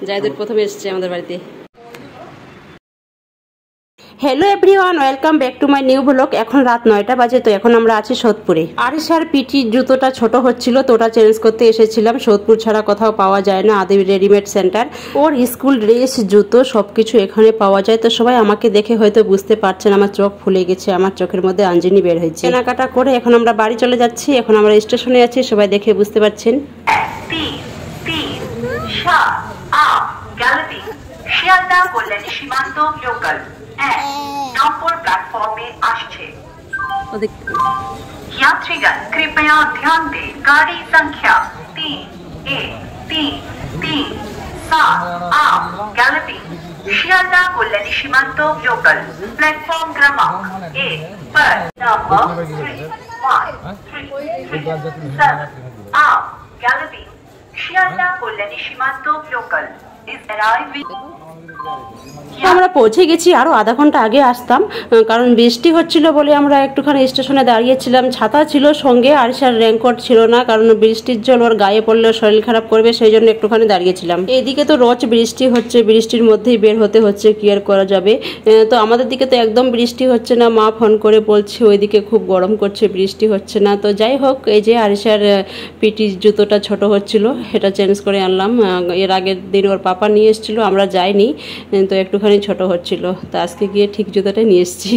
জায়দুর প্রথমে এসেছে আমাদের বাড়িতে। Hello everyone, welcome back to my new blog. এখন রাত 9টা বাজে। তো এখন আমরা আছি সোদপুরে। আরিশার পিটির জুতোটা ছোট হচ্ছিল, তো ওটা চেঞ্জ করতে এসেছিলাম। সোদপুর ছাড়া কোথাও পাওয়া যায় না, আদি রেডিমেড সেন্টার। ওর স্কুল ড্রেস, জুতো সবকিছু এখানে পাওয়া যায়। তো সবাই আমাকে দেখে হয়তো বুঝতে পারছেন, আমার চোখ ফুলে গেছে, আমার চোখের মধ্যে আঞ্জনি বের হয়েছে। কেনাকাটা করে এখন আমরা বাড়ি চলে যাচ্ছি। এখন আমরা স্টেশনে আছি, সবাই দেখে বুঝতে পারছেন। শিয়ালদা কল্যাণী সীমান্ত লোকাল নম্বর प्लेटफॉर्म আসছে। यात्रीगण कृपया ध्यान दें, गाड़ी संख्या 313337 गैलेटिंग शियालदा कल्याणी सीमांत लोकल प्लेटफॉर्म क्रमांक 1 पर नंबर 3137 गैलेटिंग शियालदा कल्याणी सीमांत लोकल इज अराइविंग। আমরা পৌঁছে গেছি। আরো আধা ঘন্টা আগে আসতাম, কারণ বৃষ্টি হচ্ছিল বলে আমরা একটুখানি স্টেশনে দাঁড়িয়েছিলাম। ছাতা ছিল সঙ্গে, আরিশার রেইনকোট ছিল না, কারণ বৃষ্টির জল ওর গায়ে পড়লে শরীর খারাপ করবে, সেই জন্য একটুখানি দাঁড়িয়েছিলাম। এইদিকে তো রোজ বৃষ্টি হচ্ছে, বৃষ্টির মধ্যেই বের হতে হচ্ছে, কি আর করা যাবে। তো আমাদের দিকে তো একদম বৃষ্টি হচ্ছে না। মা ফোন করে বলছে ওইদিকে খুব গরম করছে, বৃষ্টি হচ্ছে না। তো যাই হোক, এই যে আরিশার পিটির জুতোটা ছোট হচ্ছিল, সেটা চেঞ্জ করে আনলাম। এর আগের দিন ওর পাপা নিয়ে এসেছিলো, আমরা যাইনি, তো একটুখানি ছোট হচ্ছিল। তো আজকে গিয়ে ঠিক জুতোটা নিয়ে এসেছি।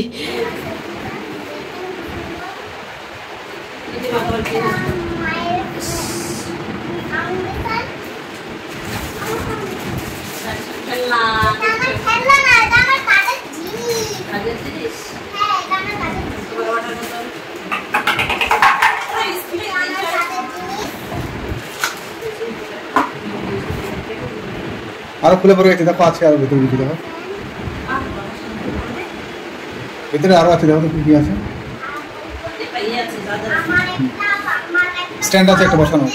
আরো খুলে পড়ে গেছে, দেখো আছে আরো ভিতরে ভিতরে, দেখো ভিতরে আরো আছে, দেখো কি আছে। স্ট্যান্ড আছে একটা বসানো।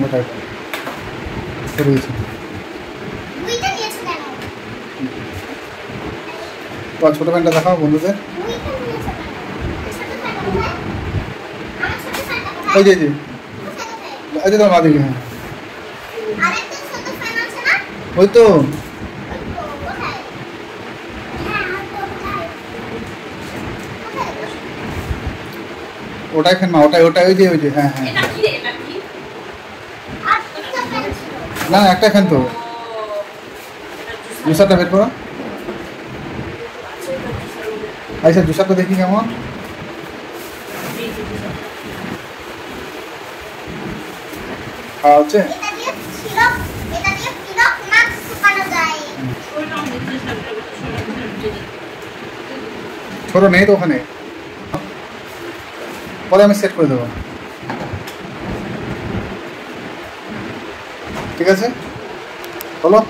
ওটাই ছোট প্যান্টটা দেখাও বন্ধুদের। ওই যে আচ্ছা তোমার মাদিকে, হ্যাঁ ওই তো ওটাই ফ্যান মা, ওটাই ওটাই ওই যে ওই যে, হ্যাঁ হ্যাঁ না একটা ফ্যান তো। জুসারটা বের করো। আচ্ছা জুসারটা দেখি কেমন। হচ্ছে ছোট নেই তো ওখানে, পরে আমি সেট করে দেবো, ঠিক আছে বলো।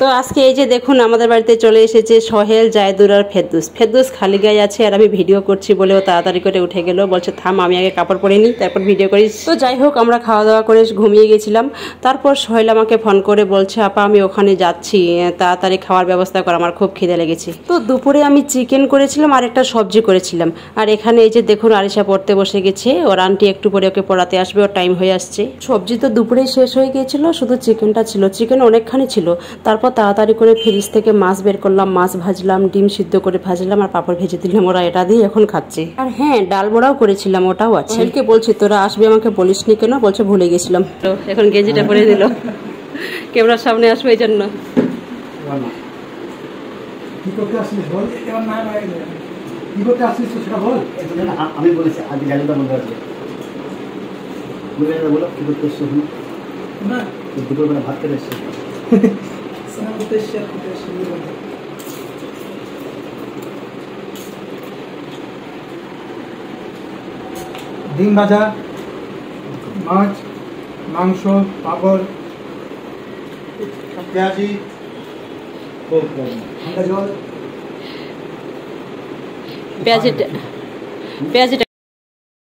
তো আজকে এই যে দেখুন, আমাদের বাড়িতে চলে এসেছে সোহেল, জায়দুর আর ফেরদৌস। ফেরদৌস খালি গায়ে আছে, আর আমি ভিডিও করছি বলেও তাড়াতাড়ি করে উঠে গেল, বলছে থাম আমি আগে কাপড় পরে নিই তারপর ভিডিও করিস। তো যাই হোক, আমরা খাওয়া দাওয়া করে ঘুমিয়ে গেছিলাম। তারপর সোহেল আমাকে ফোন করে বলছে আপা আমি ওখানে যাচ্ছি, তাড়াতাড়ি খাওয়ার ব্যবস্থা কর, আমার খুব খিদে লেগেছে। তো দুপুরে আমি চিকেন করেছিলাম আর একটা সবজি করেছিলাম। আর এখানে এই যে দেখুন, আরিশা পড়তে বসে গেছে, ওর আন্টি একটু পরে ওকে পড়াতে আসবে, ওর টাইম হয়ে আসছে। সবজি তো দুপুরেই শেষ হয়ে গিয়েছিল, শুধু চিকেনটা ছিল। চিকেন অনেকখানি ছিল। তারপর তাড়াতাড়ি করে ফ্রিজ থেকে মাছ বের করলাম, মাছ ভাজলাম, ডিম সিদ্ধ করে ভাজলাম আর পাপড় ভেজে দিলাম। ওরা এটা দিয়ে এখন খাচ্ছে। আর হ্যাঁ, ডাল বড়াও করেছিলাম, ওটাও আছে। ছেলেকে বলছি তোরা আসবি, আমাকে বলিসনি কেন? বলছে ভুলে গেছিলাম। তো এখন গেঞ্জিটা পরে দিল, ক্যামেরার সামনে আসবে এই জন্য। আমি বলেছি আজ জায়গাটা বন্ধ আছে, বলো কি করতে এসছো না, দুপুরবেলা ভাত খেতে এসছো। ডিম ভাজা, মাছ, মাংস, পাপড়, পেঁয়াজি, ঠান্ডা জল, পেঁয়াজিটা